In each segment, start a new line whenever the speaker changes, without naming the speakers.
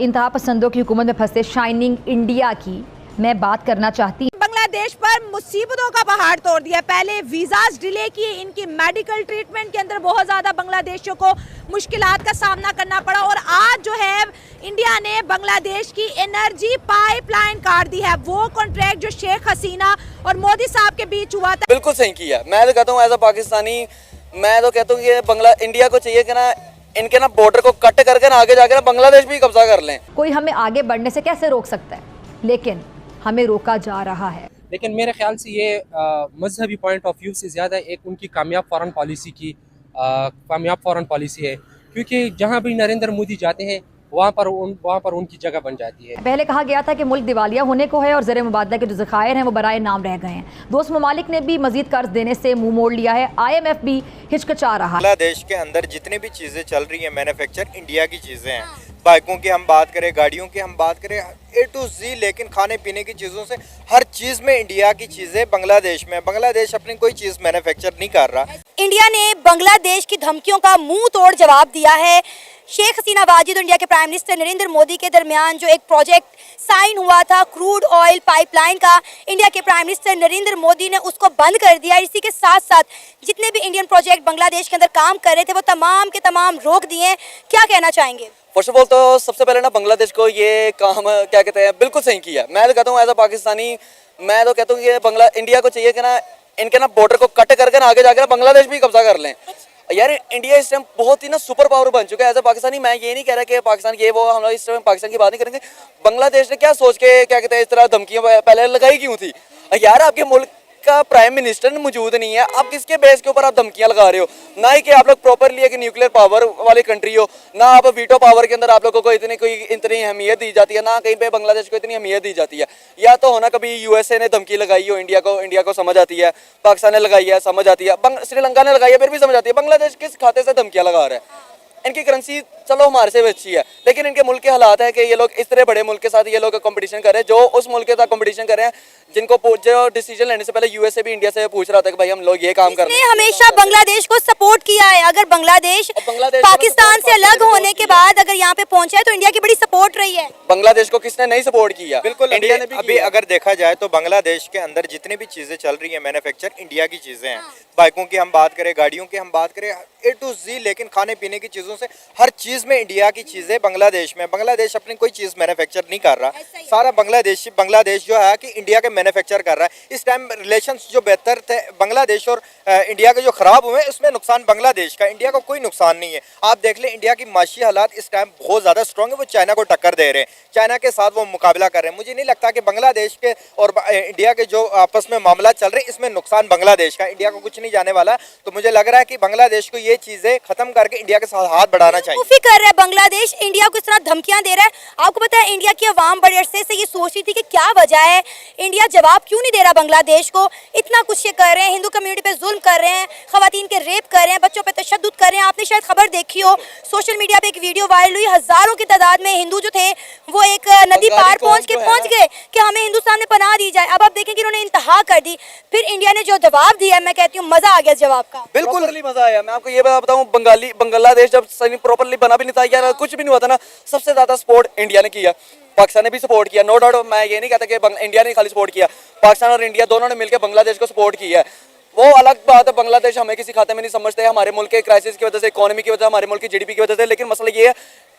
इंतहा पसंदों की हुकूमत में फंसे शाइनिंग इंडिया की मैं बात करना चाहती हूँ।
बांग्लादेश पर मुसीबतों का पहाड़ तोड़ दिया। पहले वीजाज डिले किए, इनकी मेडिकल ट्रीटमेंट के अंदर बहुत ज्यादा बांग्लादेशियों को मुश्किलात का सामना करना पड़ा और आज जो है इंडिया ने बांग्लादेश की एनर्जी पाइपलाइन काट दी है। वो कॉन्ट्रैक्ट जो शेख हसीना और मोदी साहब के बीच हुआ था,
बिल्कुल सही किया। मैं तो कहता हूँ एज अ पाकिस्तानी, मैं तो कहता हूँ कि इंडिया को चाहिए कि ना इनके ना बॉर्डर को कट करके ना आगे जाके ना बांग्लादेश भी कब्जा कर लें।
कोई हमें आगे बढ़ने से कैसे रोक सकता है, लेकिन हमें रोका जा रहा है।
लेकिन मेरे ख्याल से ये मजहबी पॉइंट ऑफ व्यू से ज़्यादा एक उनकी कामयाब फॉरेन पॉलिसी है, क्योंकि जहाँ भी नरेंद्र मोदी जाते हैं वहाँ पर उनकी जगह बन जाती है।
पहले कहा गया था कि मुल्क दिवालिया होने को है और ज़र मुबादला के जो ज़खायर हैं वो बराए नाम रह गए हैं। दोस्त ममालिक ने भी मजीद कर्ज देने से मुंह मोड़ लिया है। IMF भी हिचकिचा रहा है।
बांग्लादेश के अंदर जितनी भी चीज़ें चल रही हैं मैन्युफैक्चर इंडिया की चीज़ें हैं। बाइकों की हम बात करें, गाड़ियों की हम बात करें, A to Z, लेकिन खाने पीने की चीज़ों से हर चीज़ में इंडिया की चीज़ें बांग्लादेश में। बांग्लादेश अपनी कोई चीज़ मैन्युफैक्चर नहीं कर रहा।
इंडिया ने बांग्लादेश की धमकियों का मुंह तोड़ जवाब दिया है। शेख हसीना वाजिद और इंडिया के प्राइम मिनिस्टर नरेंद्र मोदी के दरमियान जो एक प्रोजेक्ट साइन हुआ था क्रूड ऑयल पाइपलाइन का, इंडिया के प्राइम मिनिस्टर नरेंद्र मोदी ने उसको बंद कर दिया। इसी के साथ साथ जितने भी इंडियन प्रोजेक्ट बांग्लादेश के अंदर काम कर रहे थे वो तमाम के तमाम रोक दिए। क्या कहना चाहेंगे?
फर्स्ट ऑफ ऑल तो सबसे पहले ना बांग्लादेश को ये काम क्या कहते हैं बिल्कुल सही किया। मैं तो कहता हूँ एज अ पाकिस्तानी, मैं तो कहता हूँ कि इंडिया को चाहिए कि ना इनके ना बॉर्डर को कट करके ना आगे जाकर बांग्लादेश भी कब्जा कर लें। यार इंडिया इस टाइम बहुत ही ना सुपर पावर बन चुका है। एज अ पाकिस्तानी मैं ये नहीं कह रहा कि पाकिस्तान ये वो, हम लोग इस टाइम पाकिस्तान की बात नहीं करेंगे। बांग्लादेश ने क्या सोच के क्या कहते हैं इस तरह धमकियां पहले लगाई क्यों थी? यार आपके मुल्क का प्राइम मिनिस्टर मौजूद नहीं है, आप किसके बेस के ऊपर आप धमकियां लगा रहे हो? ना ही कि आप लोग प्रॉपरली एक न्यूक्लियर पावर वाली कंट्री हो, ना आप वीटो पावर के अंदर आप लोगों को इतनी अहमियत दी जाती है, ना कहीं पे बांग्लादेश को इतनी अहमियत दी जाती है। या तो होना कभी USA ने धमकी लगाई हो इंडिया को समझ आती है, पाकिस्तान ने लगाई है समझ आती है, श्रीलंका ने लगाई है फिर भी समझ आती है। बांग्लादेश किस खाते से धमकियां लगा रहा है? इनकी करेंसी चलो हमारे से भी अच्छी है, लेकिन इनके मुल्क के हालात है कि ये लोग इस तरह बड़े मुल्क के साथ ये लोग कंपटीशन कर रहे हैं, जो उस मुल्क के साथ कंपटीशन कर रहे हैं जिनको जो डिसीजन लेने से पहले USA भी इंडिया से पूछ रहा था कि भाई हम लोग ये काम कर रहे हैं।
हमेशा बांग्लादेश को सपोर्ट किया है। अगर बांग्लादेश पाकिस्तान से अलग होने के बाद अगर यहाँ पे पहुंचा है तो इंडिया की बड़ी सपोर्ट रही है।
बांग्लादेश को किसने नहीं सपोर्ट किया?
बिल्कुल
इंडिया ने भी
अभी अगर देखा जाए तो बांग्लादेश के अंदर जितनी भी चीज़ें चल रही हैं मैन्युफैक्चर इंडिया की चीज़ें हैं। बाइकों की हम बात करें, गाड़ियों की हम बात करें, A to Z, लेकिन खाने पीने की चीज़ों से हर चीज़ में इंडिया की चीज़ें बांग्लादेश में। बांग्लादेश अपनी कोई चीज़ मैन्युफैक्चर नहीं कर रहा। सारा बांग्लादेश जो है कि इंडिया के मैन्युफैक्चर कर रहा है। इस टाइम रिलेशंस जो बेहतर थे बांग्लादेश और इंडिया के जो ख़राब हुए उसमें नुकसान बांग्लादेश का, इंडिया को कोई नुकसान नहीं है। आप देख लें इंडिया की माशी हालात इस टाइम बहुत ज़्यादा स्ट्रॉन्ग है, वो चाइना को टक्कर दे रहे हैं, चाइना के साथ वो मुकाबला कर रहे हैं। मुझे नहीं लगता कि बांग्लादेश के और इंडिया के जो आपस में मामला चल रहे हैं इसमें नुकसान बांग्लादेश का, इंडिया को कुछ नहीं जाने वाला। तो मुझे लग रहा है कि बांग्लादेश को ये चीज़ें खत्म करके इंडिया के साथ हाथ बढ़ाना चाहिए।
कर रहा है बांग्लादेश, इंडिया को इस तरह धमकियां दे रहा है। आपको पता है इंडिया की अवाम बड़े अरसे से ये सोच रही थी कि क्या वजह है, इंडिया जवाब क्यों नहीं दे रहा बांग्लादेश को? इतना कुछ ये कर रहे हैं, हिंदू कम्युनिटी पे जुल्म कर रहे हैं, खवातीन के रेप कर रहे हैं, बच्चों पे तशद्दुद कर रहे हैं। आपने शायद खबर देखी हो, सोशल मीडिया पे एक वीडियो वायरल हुई, हजारों की तादाद में हिंदू जो थे वो एक नदी पार पहुंच गए कि हमें हिंदुस्तान में पनाह दी जाए। अब आप देखें कि उन्होंने इंतहा कर दी। फिर इंडिया ने जो जवाब दिया, मैं कहती हूँ मजा आ गया जवाब का।
बिल्कुल मजा आया। मैं आपको ये बताऊं, बांग्लादेश जब प्रॉपरली बना भी नहीं था यार, कुछ भी नहीं हुआ था ना, सबसे ज्यादा सपोर्ट इंडिया ने किया, पाकिस्तान ने भी सपोर्ट किया। नो डाउट, मैं ये नहीं कहता कि इंडिया ने खाली सपोर्ट किया, पाकिस्तान और इंडिया दोनों ने मिलकर बांग्लादेश को सपोर्ट किया है। वो अलग बात है, बांग्लादेश हमें किसी खाते में नहीं समझते, हमारे मुल्क के क्राइसिस की वजह से, इकोनॉमी की वजह से, हमारे मुल्क की GDP की वजह से। लेकिन मसला ये है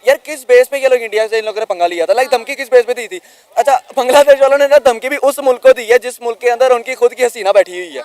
यार किस बेस पे ये लोग इंडिया से इन लोगों ने पंगा लिया था, लाइक धमकी किस बेस पे दी थी? अच्छा, बांग्लादेश वालों ने ना धमकी भी उस मुल्क को दी है जिस मुल्क के अंदर उनकी खुद की हसीना बैठी हुई है।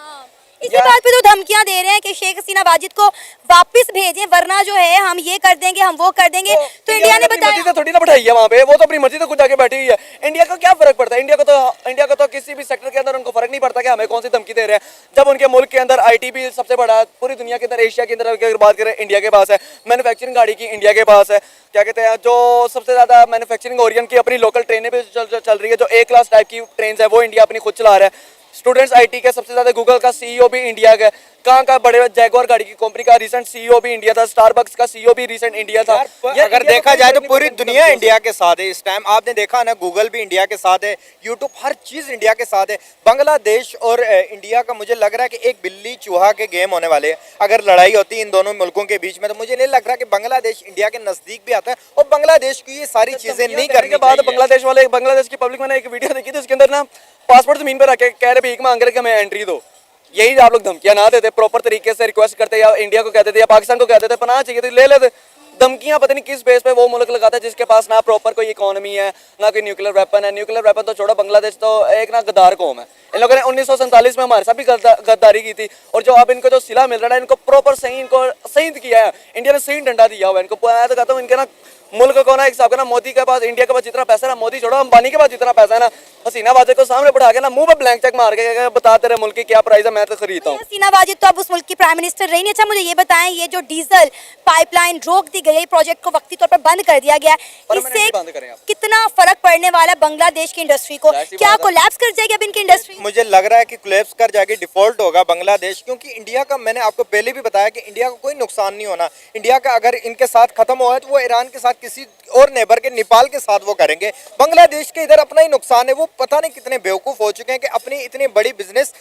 इसी बात पे तो धमकियां दे रहे हैं कि शेख हसीना वाजिद को वापस भेजें, वरना जो है हम ये कर देंगे, हम वो कर देंगे। तो इंडिया ने बताया
थोड़ी ना बैठाई है वहाँ पे, वो तो अपनी मर्जी से खुद जाके बैठी हुई है। इंडिया को क्या फर्क पड़ता है? इंडिया को तो किसी भी सेक्टर के अंदर उनको फर्क नहीं पड़ता कि हमें कौन सी धमकी दे रहे हैं, जब उनके मुल्क के अंदर IT भी सबसे बड़ा पूरी दुनिया के अंदर, एशिया के अंदर अगर बात करें इंडिया के पास है, मैन्युफैक्चरिंग गाड़ी की इंडिया के पास है, क्या कहते हैं जो सबसे ज्यादा मैन्युफैक्चरिंग ओरियन की अपनी लोकल ट्रेनें भी चल रही है, जो A क्लास टाइप की ट्रेन है वो इंडिया अपनी खुद चला रहा है। स्टूडेंट्स IT के सबसे ज्यादा गूगल का CEO भी इंडिया का, कहाँ बड़े जैगुआर गाड़ी की कंपनी का रिसेंट सीईओ भी इंडिया था, स्टारबक्स का सीईओ भी रिसेंट इंडिया था।
यार, अगर देखा जाए तो पूरी दुनिया इंडिया के साथ है इस टाइम। आपने देखा ना, गूगल भी इंडिया के साथ है, यूट्यूब, हर चीज इंडिया के साथ है। बांग्लादेश और इंडिया का मुझे लग रहा है कि एक बिल्ली चूहा के गेम होने वाले हैं। अगर लड़ाई होती है इन दोनों मुल्कों के बीच में तो मुझे नहीं लग रहा कि बांग्लादेश इंडिया के नजदीक भी आता है, और बांग्लादेश की ये सारी चीजें नहीं करने
के बाद बांग्लादेश वाले, बांग्लादेश की पब्लिक, मैंने एक वीडियो देखी थी, उसके अंदर ना पासपोर्ट जमीन पर रखे कह रहे भीख मांग रहे कि हमें एंट्री दो। यही आप लोग धमकियां ना देते, प्रॉपर तरीके से रिक्वेस्ट करते, या इंडिया को कहते थे या पाकिस्तान को कहते थे पनाह चाहिए तो ले लेते। धमकियां पता नहीं किस बेस पे वो मुल्क लगाता है जिसके पास ना प्रॉपर कोई इकोनॉमी है, ना कोई न्यूक्लियर वेपन है। न्यूक्लियर वेपन तो छोड़ो, बांग्लादेश तो एक ना गद्दार कौम है। इन लोगों ने 1947 में हमारे साथ भी गद्दारी की थी, और जो अब इनको जो सिला मिल रहा है, इनको प्रॉपर सही, इनको सही किया है इंडिया ने, सही डंडा दिया हुआ है इनको। मैं तो कहता हूँ इनके ना मुल्क को ना एक हिसाब का ना, मोदी के पास, इंडिया के पास जितना पैसा है ना, मोदी छोड़ो, अंबानी के पास जितना पैसा है ना, हसीना वाजिद को सामने बैठा के ना मुंह पे ब्लैंक चेक मार के बताते रहे मुल्क की क्या प्राइस है, मैं तो खरीदता हूँ।
हसीना वाजिद तो अब उस मुल्क की प्राइम मिनिस्टर रही नहीं। अच्छा मुझे ये बताएं, ये जो डीजल पाइपलाइन रोक दी गई, प्रोजेक्ट को वक्ती तौर पर बंद कर दिया गया, इससे कितना फर्क पड़ने वाला है बांग्लादेश की इंडस्ट्री को? क्या कोलैप्स कर जाएगी अब इनकी इंडस्ट्री?
मुझे लग रहा है कि कोलैप्स कर जाएगी, डिफॉल्ट होगा बांग्लादेश, क्योंकि इंडिया का, मैंने आपको पहले भी बताया कि इंडिया को कोई नुकसान नहीं होना। इंडिया का अगर इनके साथ खत्म हुआ है तो वो ईरान के साथ, किसी और नेबर के, नेपाल के साथ वो करेंगे। बांग्लादेश के इधर अपना ही नुकसान है। वो पता नहीं कितने बेवकूफ़ हो चुके हैं कि अपनी इतनी बड़ी बिजनेस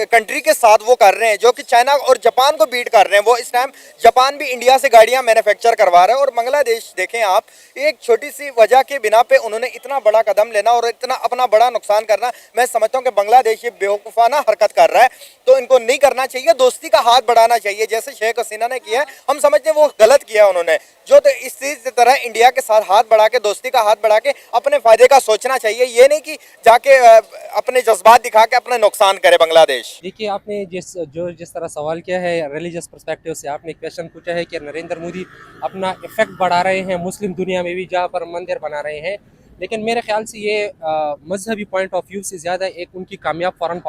कंट्री के साथ वो कर रहे हैं, जो कि चाइना और जापान को बीट कर रहे हैं। वो इस टाइम जापान भी इंडिया से गाड़ियां मैन्युफैक्चर करवा रहा है, और बांग्लादेश देखें आप, एक छोटी सी वजह के बिना पे उन्होंने इतना बड़ा कदम लेना और इतना अपना बड़ा नुकसान करना, मैं समझता हूँ कि बांग्लादेश ये बेवकूफ़ाना हरकत कर रहा है, तो इनको नहीं करना चाहिए। दोस्ती का हाथ बढ़ाना चाहिए, जैसे शेख हसीना ने किया है। हम समझते हैं वो गलत किया उन्होंने, जो तो इस चीज़ की तरह इंडिया के साथ हाथ बढ़ा के, दोस्ती का हाथ बढ़ा के अपने फायदे का सोचना चाहिए। ये नहीं कि जाके अपने जज्बात दिखा के अपना नुकसान करे बांग्लादेश।
देखिए, आपने जिस तरह सवाल किया है रिलीजियस पर्सपेक्टिव से, आपने क्वेश्चन पूछा है कि नरेंद्र मोदी अपना इफेक्ट बढ़ा रहे हैं मुस्लिम दुनिया में भी, जहाँ पर मंदिर बना रहे हैं, लेकिन मेरे ख्याल से ये मजहबी पॉइंट ऑफ व्यू से ज़्यादा एक उनकी कामयाब फॉरेन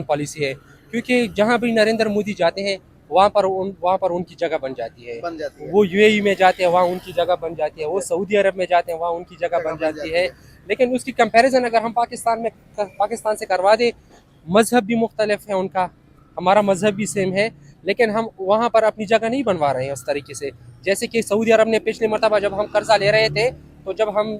पॉलिसी है, क्योंकि जहाँ भी नरेंद्र मोदी जाते हैं वहाँ पर उनकी जगह बन जाती है। वो यूएई में जाते हैं, वहाँ उनकी जगह बन जाती है। वो सऊदी अरब में जाते हैं, वहाँ उनकी जगह बन जाती है। लेकिन उसकी कंपैरिजन अगर हम पाकिस्तान से करवा दें, मज़हब भी मुख्तलिफ है उनका, हमारा मज़हब भी सेम है, लेकिन हम वहाँ पर अपनी जगह नहीं बनवा रहे हैं उस तरीके से। जैसे कि सऊदी अरब ने पिछली मरतबा जब हम कर्जा ले रहे थे, तो जब हम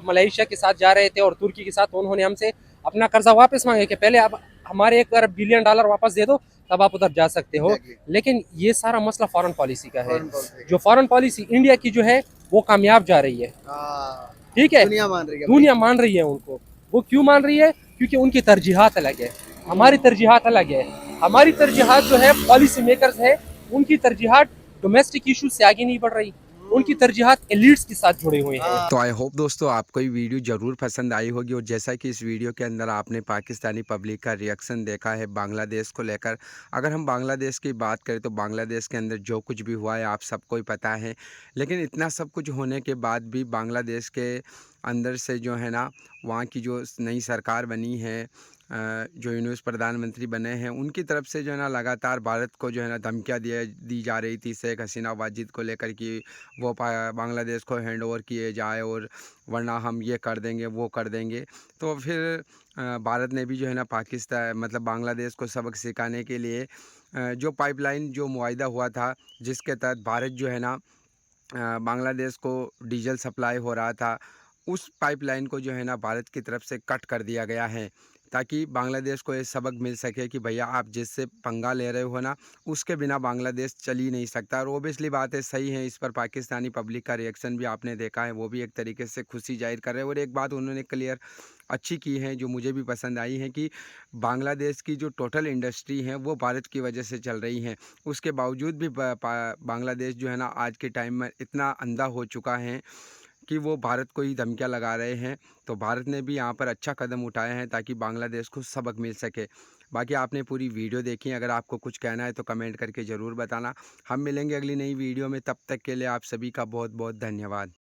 मलेशिया के साथ जा रहे थे और तुर्की के साथ, तो उन्होंने हमसे अपना कर्जा वापस मांगे कि पहले आप हमारे $1 अरब बिलियन वापस दे दो, तब आप उधर जा सकते हो। लेकिन ये सारा मसला फॉरेन पॉलिसी का है। जो फॉरेन पॉलिसी इंडिया की जो है वो कामयाब जा रही है, ठीक है, दुनिया मान रही है उनको। वो क्यों मान रही है? क्योंकि उनकी तरजीहात अलग है, हमारी तरजीहात अलग है। हमारी तरजीहात जो है पॉलिसी मेकर्स है, उनकी तरजीहात डोमेस्टिक इशू से आगे नहीं बढ़ रही, उनकी तरजीहात एलिट्स के साथ जुड़े हुए हैं।
तो आई होप दोस्तों आपको ये वीडियो ज़रूर पसंद आई होगी, और जैसा कि इस वीडियो के अंदर आपने पाकिस्तानी पब्लिक का रिएक्शन देखा है बांग्लादेश को लेकर। अगर हम बांग्लादेश की बात करें तो बांग्लादेश के अंदर जो कुछ भी हुआ है आप सबको ही पता है, लेकिन इतना सब कुछ होने के बाद भी बांग्लादेश के अंदर से जो है ना, वहाँ की जो नई सरकार बनी है, जो यूनुस प्रधानमंत्री बने हैं, उनकी तरफ से जो है ना लगातार भारत को जो है ना धमकियाँ दी जा रही थी शेख हसीना वाजिद को लेकर कि वो बांग्लादेश को हैंड ओवर किए जाए, और वरना हम ये कर देंगे वो कर देंगे। तो फिर भारत ने भी जो है ना पाकिस्तान मतलब बांग्लादेश को सबक सिखाने के लिए जो पाइपलाइन जो मुआहिदा हुआ था, जिसके तहत भारत जो है ना बांग्लादेश को डीजल सप्लाई हो रहा था, उस पाइपलाइन को जो है ना भारत की तरफ से कट कर दिया गया है, ताकि बांग्लादेश को ये सबक मिल सके कि भैया आप जिससे पंगा ले रहे हो ना, उसके बिना बांग्लादेश चल ही नहीं सकता। और ओबियसली बात है, सही है। इस पर पाकिस्तानी पब्लिक का रिएक्शन भी आपने देखा है, वो भी एक तरीके से खुशी जाहिर कर रहे हैं। और एक बात उन्होंने क्लियर अच्छी की है, जो मुझे भी पसंद आई है, कि बांग्लादेश की जो टोटल इंडस्ट्री है वो भारत की वजह से चल रही है। उसके बावजूद भी बांग्लादेश जो है ना आज के टाइम में इतना अंधा हो चुका है कि वो भारत को ही धमकियाँ लगा रहे हैं। तो भारत ने भी यहाँ पर अच्छा कदम उठाया है ताकि बांग्लादेश को सबक मिल सके। बाकी आपने पूरी वीडियो देखी, अगर आपको कुछ कहना है तो कमेंट करके ज़रूर बताना। हम मिलेंगे अगली नई वीडियो में, तब तक के लिए आप सभी का बहुत बहुत धन्यवाद।